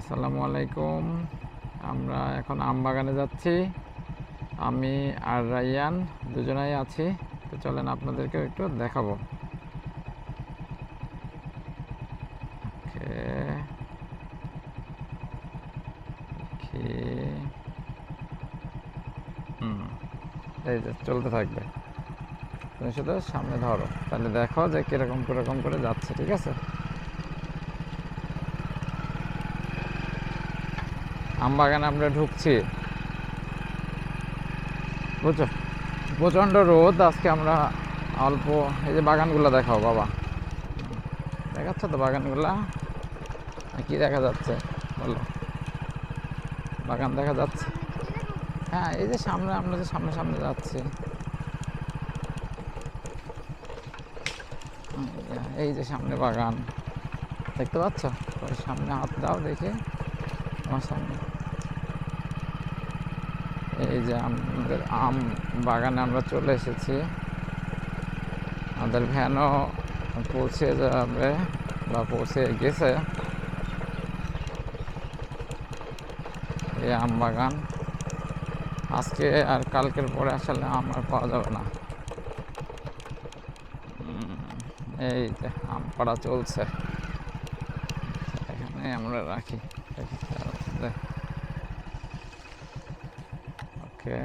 আসসালামু আলাইকুম। আমরা এখন আম বাগানে যাচ্ছি। আমি আর রাইয়ান দুজনেই আছি। তো চলেন আপনাদেরকেও একটু দেখাবো। এই যে চলতে থাকবে, তুমি শুধু সামনে ধরো, তাহলে দেখো যে কিরকম কিরকম করে যাচ্ছে। ঠিক আছে, আম বাগানে আমরা ঢুকছি। বুঝছো, প্রচণ্ড রোদ আজকে। আমরা অল্প, এই যে বাগানগুলো দেখাও বাবা, দেখাচ্ছ তো বাগানগুলা? কি দেখা যাচ্ছে বলো? বাগান দেখা যাচ্ছে? হ্যাঁ, এই যে সামনে, আমরা যে সামনে সামনে যাচ্ছি, এই যে সামনে বাগান দেখতে পাচ্ছ? ওই সামনে হাত দাও দেখে, আমার সামনে এই যে আমাদের আম বাগানে আমরা চলে এসেছি। আমাদের ভ্যানও পৌঁছে যাবে বা পৌঁছে গেছে। এই আম বাগান আজকে আর কালকের পরে আসলে আম আর পাওয়া যাবে না। এই যে আম পাড়া চলছে, এখানে আমরা রাখি। ওকে,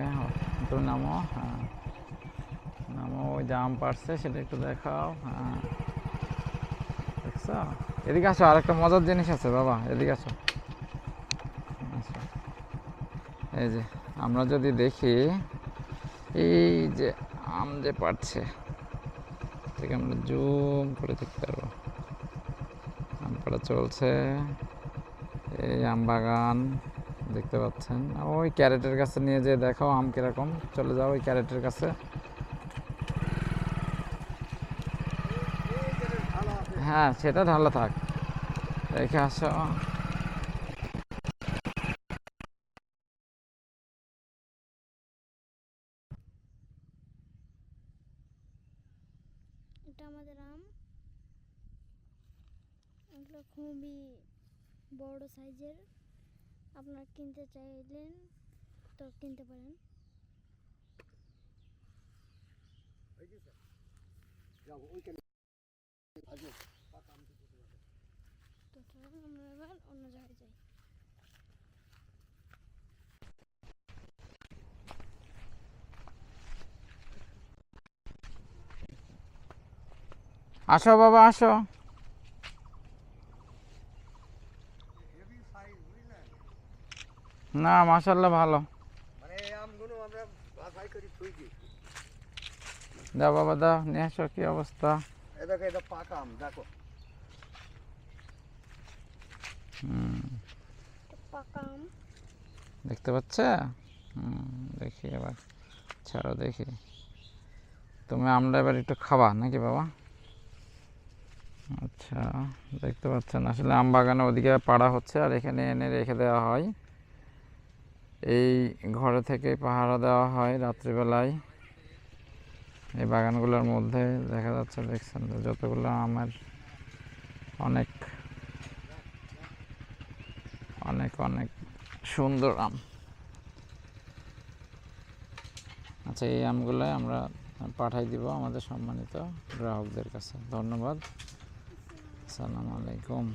তুমি নামো। হ্যাঁ নামো, ওই যে আম পাড়ছে সেটা একটু দেখাও। হ্যাঁ দেখছ? এদিকে আসো, আর একটা মজার জিনিস আছে বাবা, এদিকে আসো। আচ্ছা, এই যে আমরা যদি দেখি, এই যে আম যে পাড়ছে, থেকে আমরা জুম করে দেখতে পারবো। আম পাড়া চলছে, এই আম বাগান দেখতে পাচ্ছেন। ওই ক্যারেটের কাছে নিয়ে যেয়ে দেখাও আম কিরকম। চলে যাও ওই ক্যারেটের কাছে। হ্যাঁ, সেটা ঢালা থাক, রেখে আসো। এটা আমাদের আম। এগুলো খুবই বড় সাইজের। আপনারা কিনতে চাইলেন তো কিনতে পারেন। তো চলুন আমরা এবার অন্য জায়গায় যাই। আসো বাবা আসো। না মাশাআল্লাহ ভালো। দাও বাবা দাও, নিয়ে আসো। কি অবস্থা? এটা পাকা আম দেখো। পাকা আম দেখতে পাচ্ছ? দেখি এবার, ছাড়ো দেখি। তুমি আমরা এবার একটু খাবা নাকি বাবা? আচ্ছা, দেখতে পাচ্ছেন আসলে আম বাগানে ওদিকে পাড়া হচ্ছে আর এখানে এনে রেখে দেওয়া হয়। এই ঘরে থেকে পাহারা দেওয়া হয় রাত্রিবেলায়। এই বাগানগুলোর মধ্যে দেখা যাচ্ছে, দেখছেন যতগুলো আমের, অনেক অনেক অনেক সুন্দর আম। আচ্ছা, এই আমগুলো আমরা পাঠাই দিব আমাদের সম্মানিত গ্রাহকদের কাছে। ধন্যবাদ। আসসালামু আলাইকুম।